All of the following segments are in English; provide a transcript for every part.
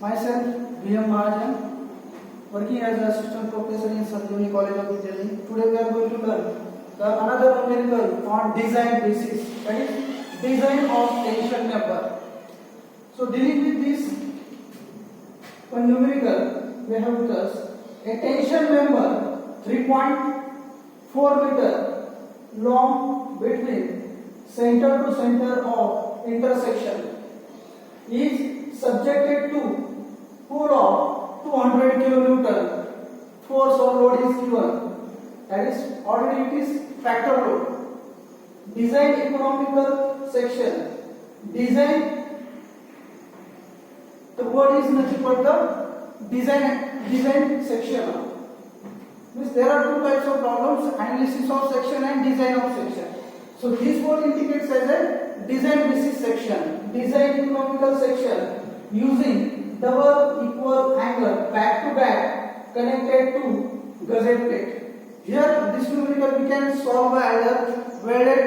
Myself, V.M. Mahajan, working as an assistant professor in Sanjivani College of Engineering. Today we are going to learn another numerical on design basis, that is design of tension member. So dealing with this one numerical, we have with us a tension member 3.4 meter long between center to center of intersection is subjected to pull of 200 kilonewton. Force or load is given, that is already it is factor load. Design economical section. Design, the word is nothing but the design section. Means there are two types of problems: analysis of section and design of section. So this word indicates as a design basis section, design economical section using double equal angle back to back connected to gusset plate. Here this numerical we can solve by either welded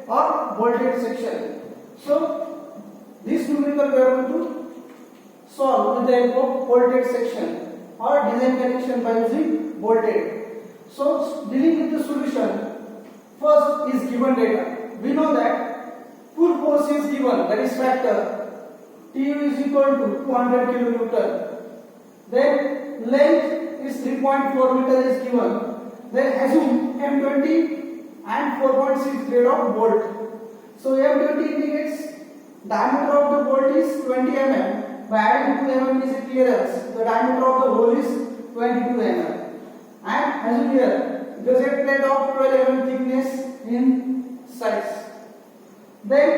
or bolted section. So this numerical we are going to solve with the help of bolted section or design connection by using bolted. So dealing with the solution, first is given data. We know that pull force is given, that is factor Tu is equal to 200 kilonewton. Then length is 3.4 meter is given. Then assume M20 and 4.6 grade of bolt. So M20 indicates diameter of the bolt is 20 mm. By adding 2 mm is a clearance. The diameter of the hole is 22 mm. And assume here gusset plate of 12 mm thickness in size. Then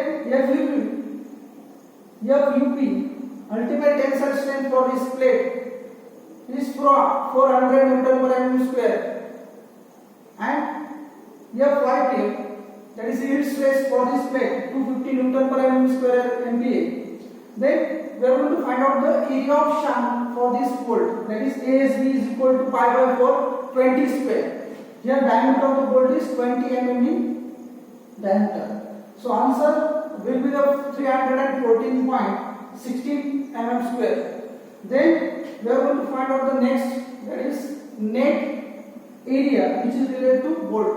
FUP, ultimate tensile strength for this plate is 400 Newton per mm square, and FYP, that is yield stress for this plate, 250 Newton per mm square MPa. Then we are going to find out the area of shunt for this bolt, that is ASB is equal to pi by 4 20 square. Here diameter of the bolt is 20 mm in diameter. So answer will be the 314.16 mm square. Then we are going to find out the next, that is net area which is related to bolt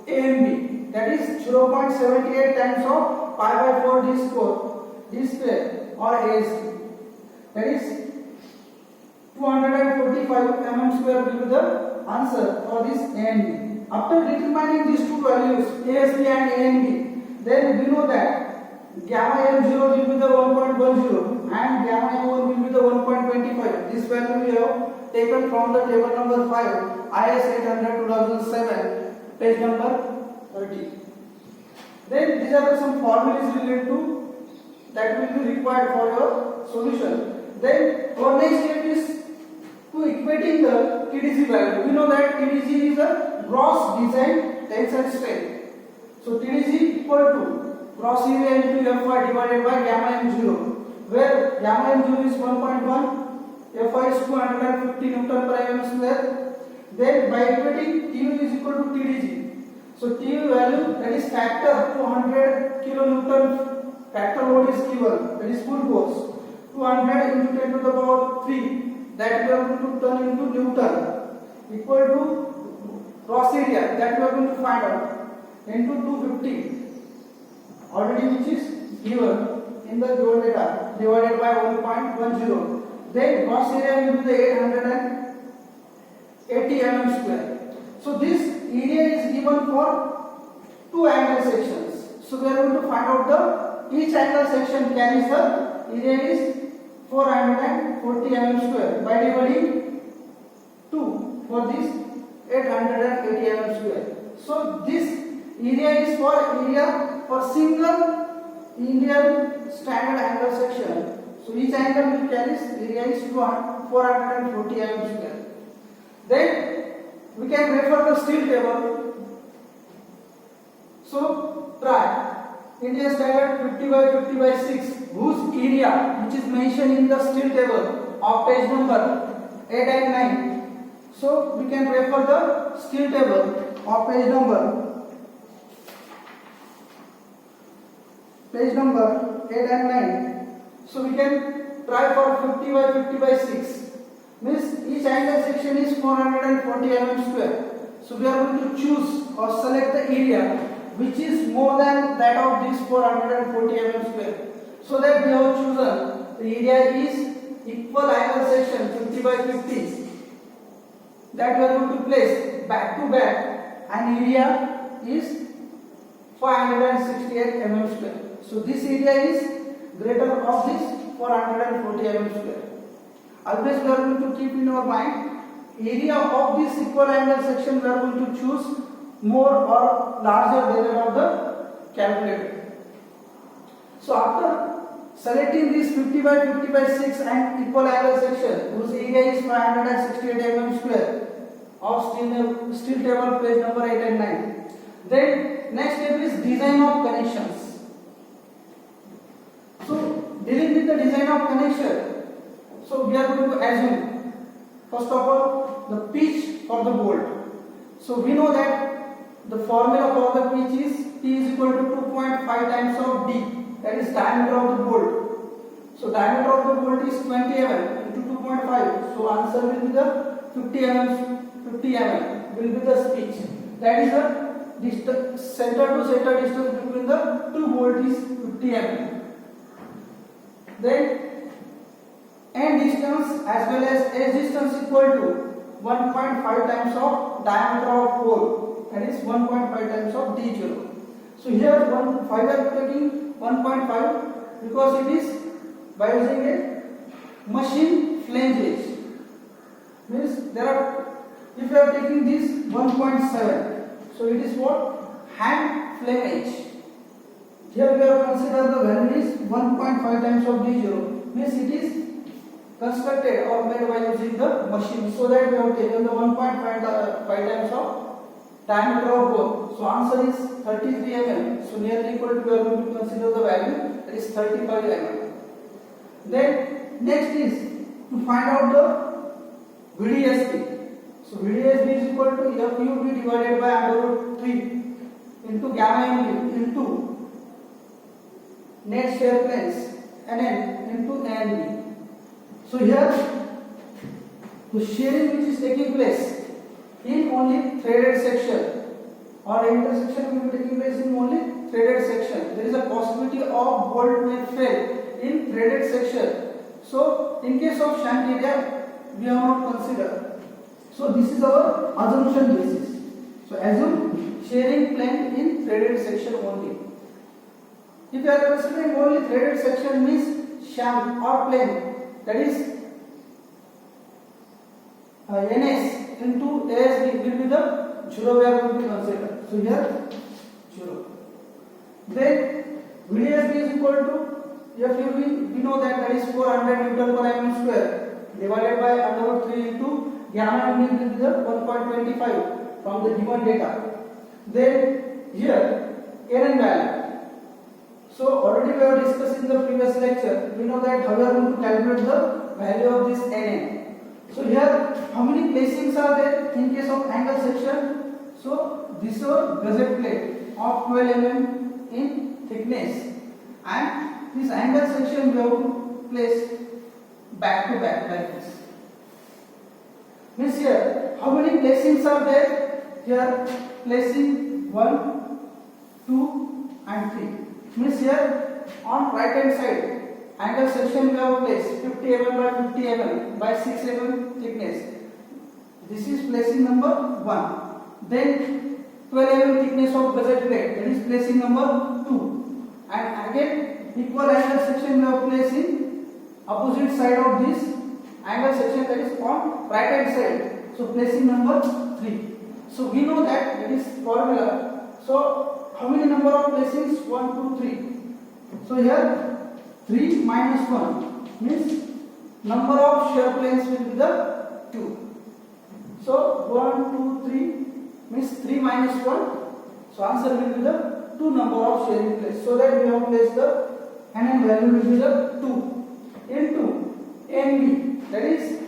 AMB, that is 0.78 times of pi by 4 d square or ASB, that is 245 mm square will be the answer for this AMB. After determining these two values ASB and AMB, then we know that gamma m0 will be the 1.10 and gamma m1 will be the 1.25. This value we have taken from the table number 5, IS 800 2007, page number 30. Then these are some formulas related to that will be required for your solution. Then our next step is to equating the TDG value. We know that TDG is a gross design tensile strength. So TDG equal to gross area into Fy divided by gamma m0, where gamma m0 is 1.1, Fy is 250 Newton per mm square. Then by equating Tu is equal to TDG. So Tu value, that is factor 200 kilonewton factor load is given, that is full force. 200 into 10 to the power 3, that we are going to turn into Newton, equal to gross area that we are going to find out into 250. Already which is given in the given data divided by 1.10. Then gross area will be the 880 mm square. So this area is given for two angle sections. So we are going to find out the each angle section carries the area is 440 mm square by dividing 2 for this 880 mm square. So this area is for area for single Indian standard angle section. So each angle will carry area is 440 mm square. Then we can refer the steel table. So try Indian standard 50 by 50 by 6, whose area which is mentioned in the steel table of page number 8 and 9. So we can refer the steel table of page number 8 and 9. So we can try for 50 by 50 by 6. Means each angle section is 440 mm square. So we are going to choose or select the area which is more than that of this 440 mm square. So that we have chosen the area is equal angle section 50 by 50. That we are going to place back to back, and area is 568 mm square. So this area is greater of this 440 mm square. Always we are going to keep in our mind area of this equal angle section we are going to choose more or larger than that of the calculator. So after selecting this 50 by 50 by 6 and equal angle section whose area is 568 mm square of steel table page number 8 and 9. Then next step is design of connections. So dealing with the design of connection, so we are going to assume first of all the pitch for the bolt. So we know that the formula for the pitch is P is equal to 2.5 times of D, that is diameter of the bolt. So diameter of the bolt is 20 mm into 2.5. So answer will be the 50 mm will be the pitch. That is the distance, center to center distance between the two bolt is 50 mm. Then end distance as well as edge distance equal to 1.5 times of diameter of hole, that is 1.5 times of D0. So here 5 are taking 1.5 because it is by using a machine flange. Means there are, if you are taking this 1.7, so it is what? Hand flange. Here we have considered the value is 1.5 times of D0. Means it is constructed or made by using the machine. So that we have taken the 1.5 times of diameter of hole. So answer is 33 mm. So nearly equal to, we are going to consider the value, that is 35 mm. Then next is to find out the VDSP. So VDSP is equal to FUB divided by under root 3 into gamma MB into net shear planes NN into ANB. So here the shearing which is taking place in only threaded section or intersection will be taking place in only threaded section. There is a possibility of bolt may fail in threaded section. So in case of shunt area we have not considered. So this is our assumption basis. So assume shearing plane in threaded section only. If you are considering only threaded section means shunt or plane, that is NS into ASB will be the 0 we are going to consider. So here 0. Then VDSB is equal to FUB, we know that is 400 Newton per mm square divided by under root 3 into gamma MB will be the 1.25 from the given data. Then here Nn value. So already we have discussed in the previous lecture. We know that how we are going to calculate the value of this Nn. So here how many placings are there in case of angle section? So this is our gusset plate of 12 mm in thickness, and this angle section we have to place back to back like this. Means here how many placings are there? Here placing 1, 2 and 3. Means here on right hand side angle section we have placed 50 mm by 50 mm by 6 mm thickness. This is placing number 1. Then 12 mm thickness of gusset plate, that is placing number 2. And again equal angle section we have placed in opposite side of this angle section, that is on right hand side. So placing number 3. So we know that it is formula. So how many number of placings? 1, 2, 3. So here 3 minus 1 means number of shear planes will be the 2. So 1, 2, 3 means 3 minus 1. So answer will be the 2 number of shearing planes. So that we have placed the Nn value will be the 2 into NB, that is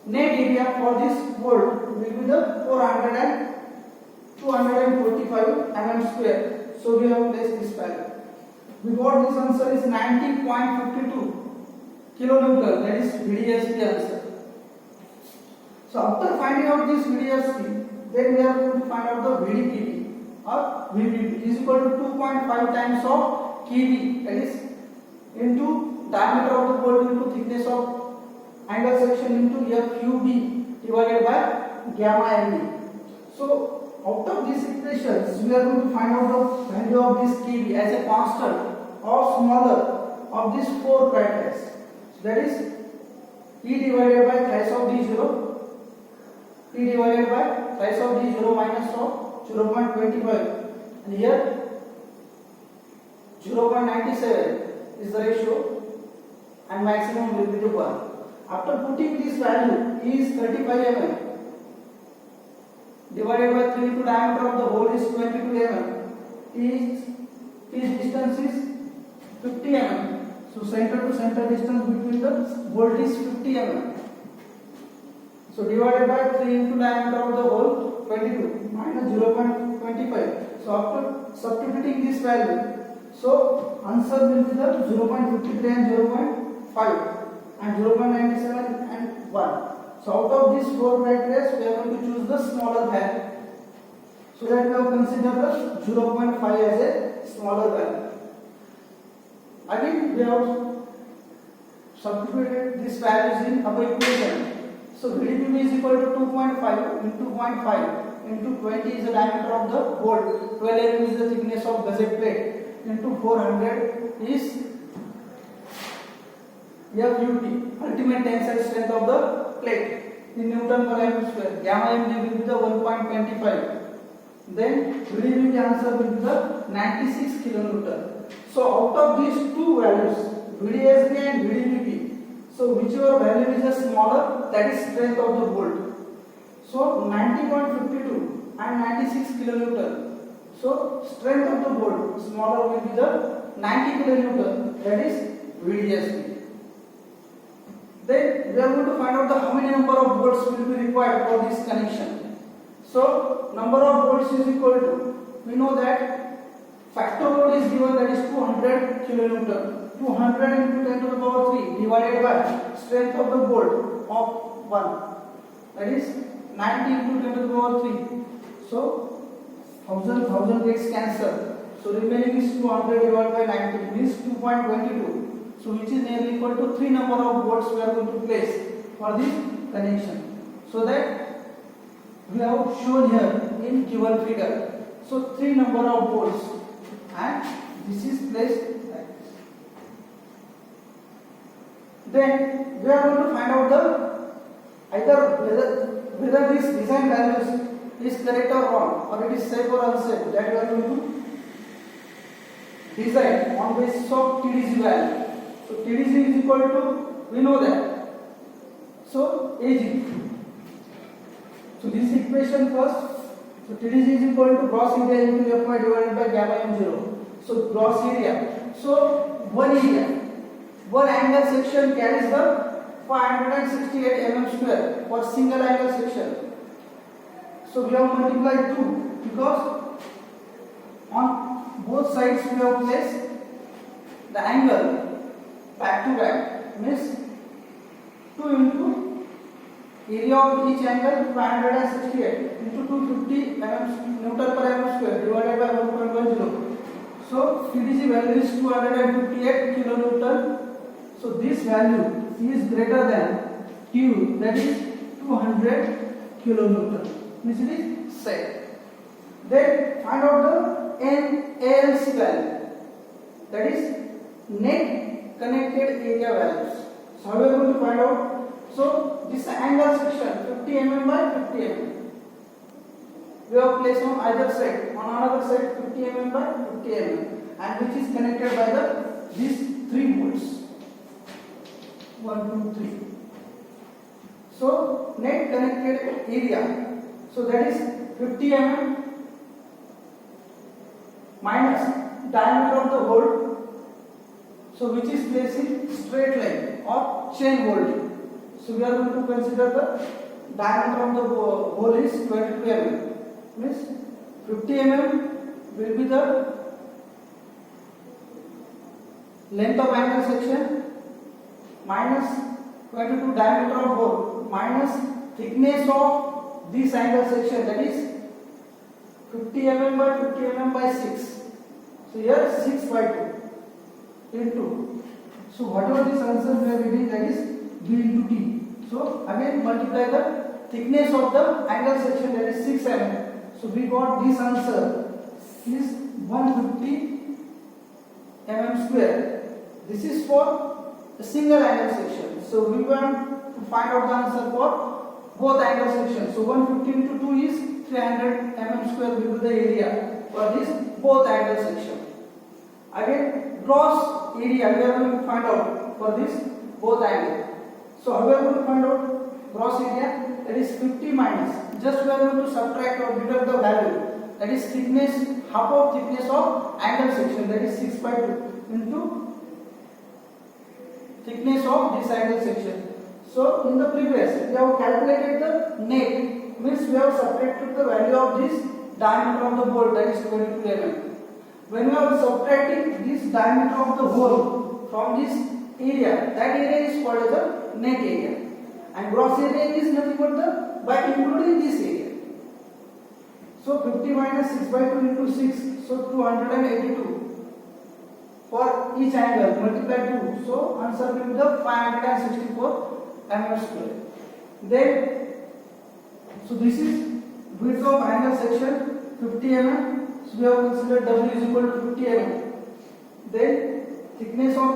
net area for this bolt will be the 245 mm square. So we have placed this value. We got this answer is 90.52 kilonewton, that is VDSP answer. So after finding out this VDSP, then we are going to find out the VDPP or VPP is equal to 2.5 times of kV, that is into diameter of the bolt into thickness of angle section into FUB divided by gamma MB. So out of these equations, we are going to find out the value of this kV as a constant or smaller of these four criteria. So that is E divided by thrice of D0, T divided by thrice of D0 minus of 0.25, and here 0.97 is the ratio, and maximum will be to 1. After putting this value, E is 35 mm divided by 3 into diameter of the hole is 22 mm. T distance is 50 mm. So center to center distance between the bolt is 50 mm. So divided by 3 into diameter of the hole 22 minus 0.25. So after substituting this value, so answer will be the 0.53 and 0.5 and 0.97 and 1. So out of these four criteria, we are going to choose the smaller value. So that we have considered the 0.5 as a smaller value. Again, we have substituted these values in our equation. So VDPP is equal to 2.5 into 0.5 into 20 is the diameter of the bolt, 12 mm is the thickness of gusset plate, into 400 is FUT, ultimate tensile strength of the plate in Newton per mm square. Gamma MD will be the 1.25. Then VDPP answer will be the 96 kilonewton. So out of these two values, VDSP and VDPP, so whichever value is the smaller, that is strength of the bolt. So 90.52 and 96 kilonewton. So strength of the bolt smaller will be the 90 kilonewton, that is VDSP. Then we are going to find out the how many number of bolts will be required for this connection. So number of bolts is equal to, we know that factor load is given, that is 200 kilonewton. 200 into 10 to the power 3 divided by strength of the bolt of 1, that is 90 into 10 to the power 3. So 1000 gets cancelled. So remaining is 200 divided by 90 means 2.22. So which is nearly equal to 3 number of bolts we are going to place for this connection. So that we have shown here in given figure. So 3 number of bolts, and this is placed like this. Then we are going to find out the either whether this design values is correct or wrong, or it is safe or unsafe. That we are going to design on basis of TDC value. So TDC is equal to, we know that, so AG. So this equation first. So TDC is equal to gross area into Fy divided by gamma m0. So gross area. So one area, one angle section carries the 568 mm square for single angle section. So we have multiplied 2 because on both sides we have placed the angle back to back, means 2 into area of each angle 568 into 250 Newton per mm square divided by 1.10. So TDC value is 258 kilonewton. So this value is greater than Q, that is 200 kilonewton. Means it is safe. Then find out the NALC value, that is net connected area values. So how we are going to find out? So this angle section 50 mm by 50 mm. We have placed on either side. On another side 50 mm by 50 mm, and which is connected by these 3 bolts. 1, 2, 3. So net connected area. So that is 50 mm minus diameter of the hole. So which is placed in straight line or chain bolting. So we are going to consider the diameter of the hole is 22 mm. Means 50 mm will be the length of angle section, minus 22 diameter of hole minus thickness of this angle section, that is 50 mm by 50 mm by 6. So here 6 by 2 into. So whatever this answer we are getting, that is B into T. So again multiply the thickness of the angle section, that is 6 mm. So we got this answer is 150 mm square. This is for a single angle section. So we want to find out the answer for both angle sections. So 150 into 2 is 300 mm square will be the area for this both angle section. Again gross area we are going to find out for this both angle. So how we are going to find out gross area? That is 50 minus, just we are going to subtract or deduct the value, that is thickness, half of thickness of angle section, that is 6 by 2 into thickness of this angle section. So in the previous we have calculated the net, means we have subtracted the value of this diameter of the bolt, that is 22 mm. When we are subtracting this diameter of the hole from this area, that area is called as the net area, and gross area is nothing but the by including this area. So 50 minus 6 by 2 into 6, so 282 for each angle, multiply 2, so answer will be the 564 mm square. Then so this is width of angle section 50 mm. So we have considered W is equal to 50 mm. Then thickness of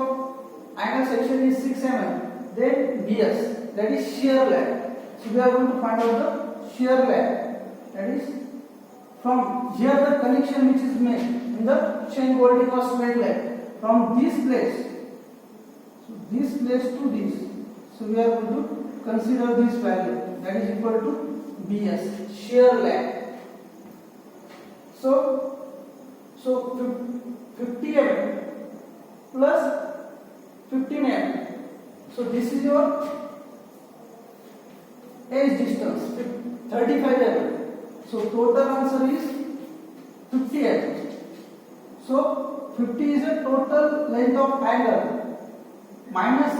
angle section is 6 mm. Then BS, that is shear lag. So we are going to find out the shear lag. That is from here the connection which is made in the chain bolting or straight leg from this place. So this place to this. So we are going to consider this value, that is equal to BS, shear lag. So 50 mm plus 15 mm. So this is your edge distance, 35 mm. So total answer is 50 mm. So 50 is a total length of angle minus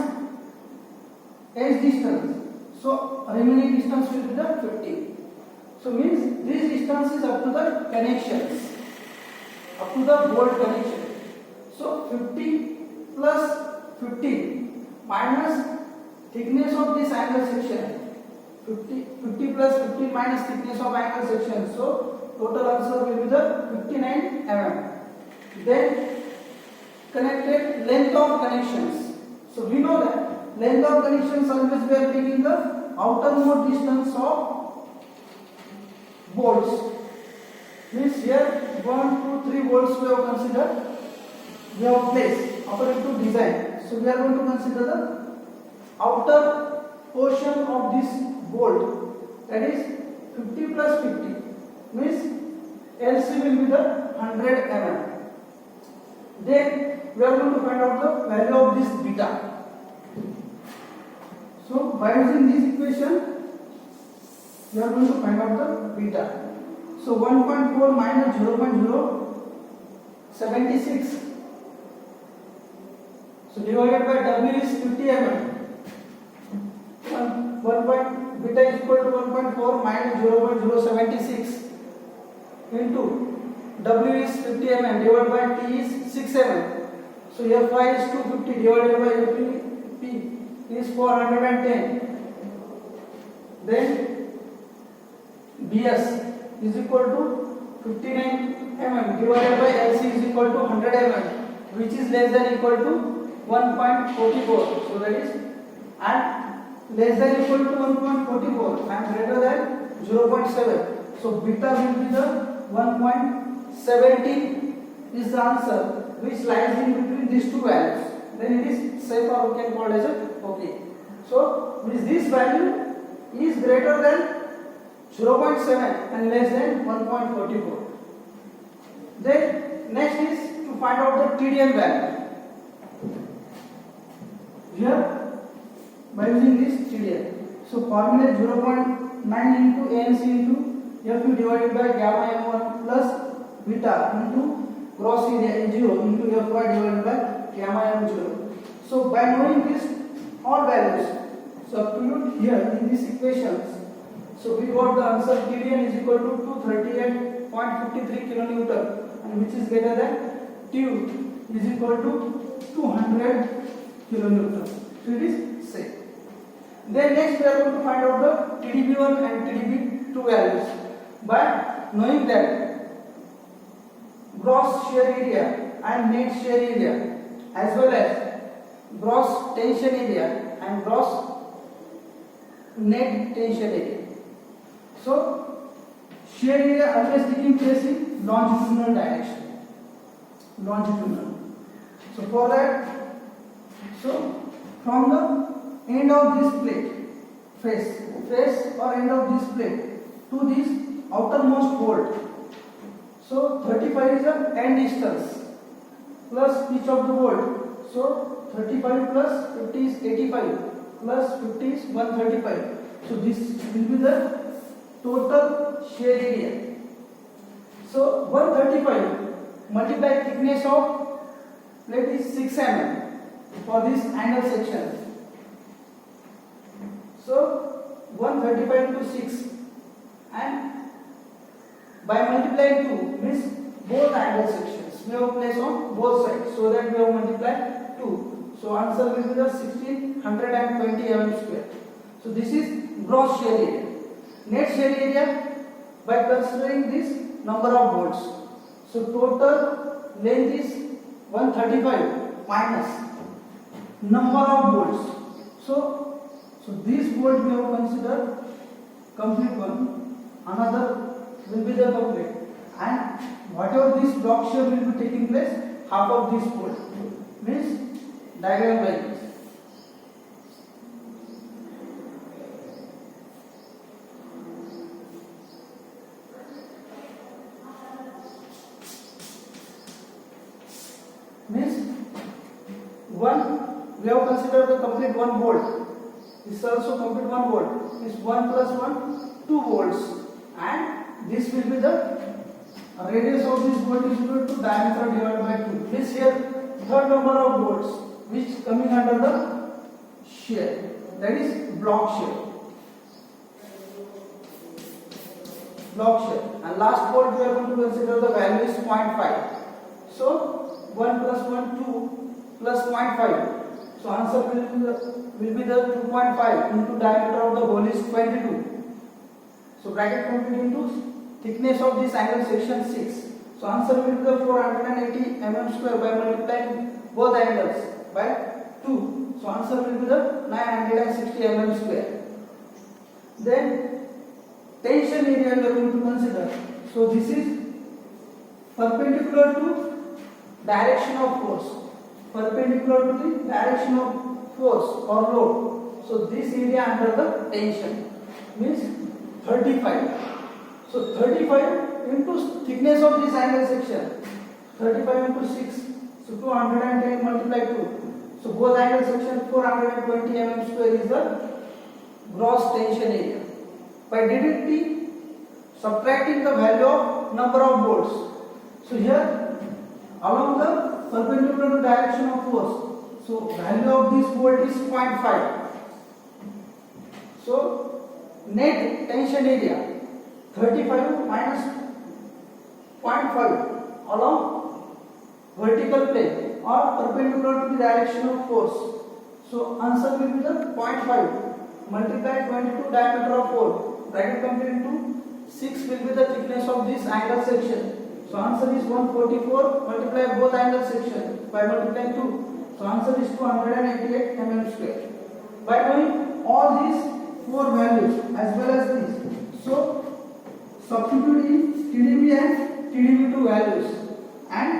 edge distance. So remaining distance will be the 50. So means this distance is up to the connections, up to the bolt connection. So 50 plus 15 minus thickness of this angle section, 50 plus 15 minus thickness of angle section. So total answer will be the 59 mm. Then connected length of connections. So we know that length of connections always we are taking the outermost distance of bolts. Means here 1, 2, 3 bolts we have considered, we have placed according to design. So we are going to consider the outer portion of this bolt, that is 50 plus 50, means LC will be the 100 mm. Then we are going to find out the value of this beta. So by using this equation we are going to find out the beta. So 1.4 minus 0.076. So divided by W is 50 mm. Beta is equal to 1.4 minus 0.076 into W is 50 mm divided by T is 6 mm. So here Fi is 250 divided by P is 410. Then BS is equal to 59 mm divided by LC is equal to 100 mm, which is less than equal to 1.44. So that is and less than equal to 1.44 and greater than 0.7. So beta will be the 1.70 is the answer which lies in between these two values. Then it is safe or we can call as a okay. So with this value is greater than 0.7 and less than 1.44. Then next is to find out the TDM value. Here by using this TDM. So formula 0.9 into ANC into Fu divided by gamma m1 plus beta into gross area A0 into Fy divided by gamma m0. So by knowing this all values. Substitute here in these equations. So we got the answer TDN is equal to 238.53 kilonewton, and which is greater than TU is equal to 200 kilonewton. So it is safe. Then next we are going to find out the TDB1 and TDB2 values by knowing that gross shear area and net shear area, as well as gross tension area and gross net tension area. So shear area always taking place in longitudinal direction. Longitudinal. So for that, so from the end of this plate, face or end of this plate to this outermost bolt. So 35 is the end distance plus pitch of the bolt. So 35 plus 50 is 85 plus 50 is 135. So this will be the total shear area. So 135 multiplied thickness of plate is 6 mm for this angle section. So 135 into 6, and by multiplying 2 means both angle sections we have placed on both sides, so that we have multiplied 2. So answer will be the 1620 mm square. So this is gross shear area. Net shear area by considering this number of bolts. So total length is 135 minus number of bolts. So this bolt we have considered complete one, another will be the complete, and whatever this block shear will be taking place, half of this bolt means diagram like this. Means one, we have considered the complete one bolt. This is also complete one bolt. Is 1 plus 1, 2 volts, and this will be the radius of this bolt is equal to diameter divided by 2. This here third number of bolts which coming under the shear, that is block shear. Block shear. And last bolt we are going to consider the value is 0.5. So 1 plus 1, 2 plus 0.5. So answer will be the 2.5 into diameter of the hole is 22. So bracket complete into thickness of this angle section 6. So answer will be the 480 mm square by multiplying both angles by 2. So answer will be the 960 mm square. Then tension area we are going to consider. So this is perpendicular to direction of force. Perpendicular to the direction of force or load. So this area under the tension means 35. So 35 into thickness of this angle section, 35 into 6, so 210 multiplied 2. So both angle section 420 mm square is the gross tension area. By DDT, subtracting the value of number of bolts. So here along the perpendicular to direction of force, so value of this bolt is 0.5. So net tension area 35 minus 0.5 along vertical plane or perpendicular to the direction of force. So answer will be the 0.5 multiplied 22 diameter of hole, bracket complete into 6 will be the thickness of this angle section. So answer is 144 multiply both angle section by multiplying 2. So answer is 288 mm square. By knowing all these four values as well as these, so substitute in TDB and TDB2 values, and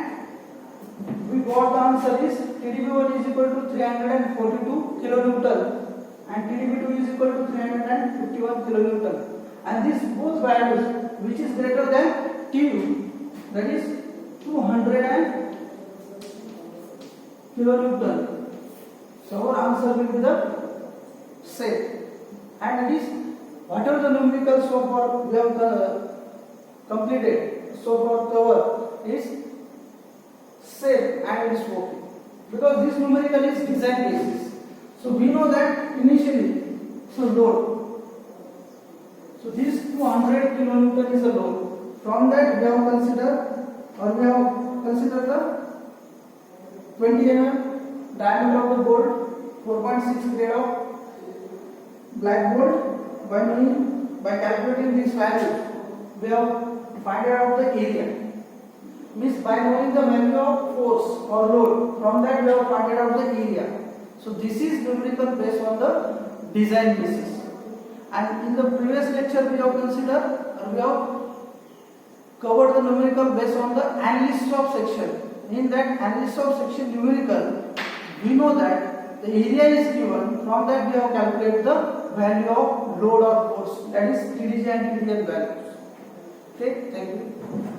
we got the answer is TDB1 is equal to 342 kilonewton and TDB2 is equal to 351 kilonewton, and these both values which is greater than TU, that is 200 kilonewton. So our answer will be the same, and it is whatever the numericals so far we have completed so far cover is same and it is working, because this numerical is design basis. So we know that initially, so load. So this 200 kilonewton is a load. From that we have considered the 20 mm diameter of the board, 4.6 grade of black board. By calculating this value, we have find out the area. Means by knowing the value of force or load, from that we have find out the area. So this is numerical based on the design basis. And in the previous lecture we have covered the numerical based on the analysis of section. In that analysis of section numerical, we know that the area is given. From that we have calculated the value of load or force, that is TDG and TDL values. Okay, thank you.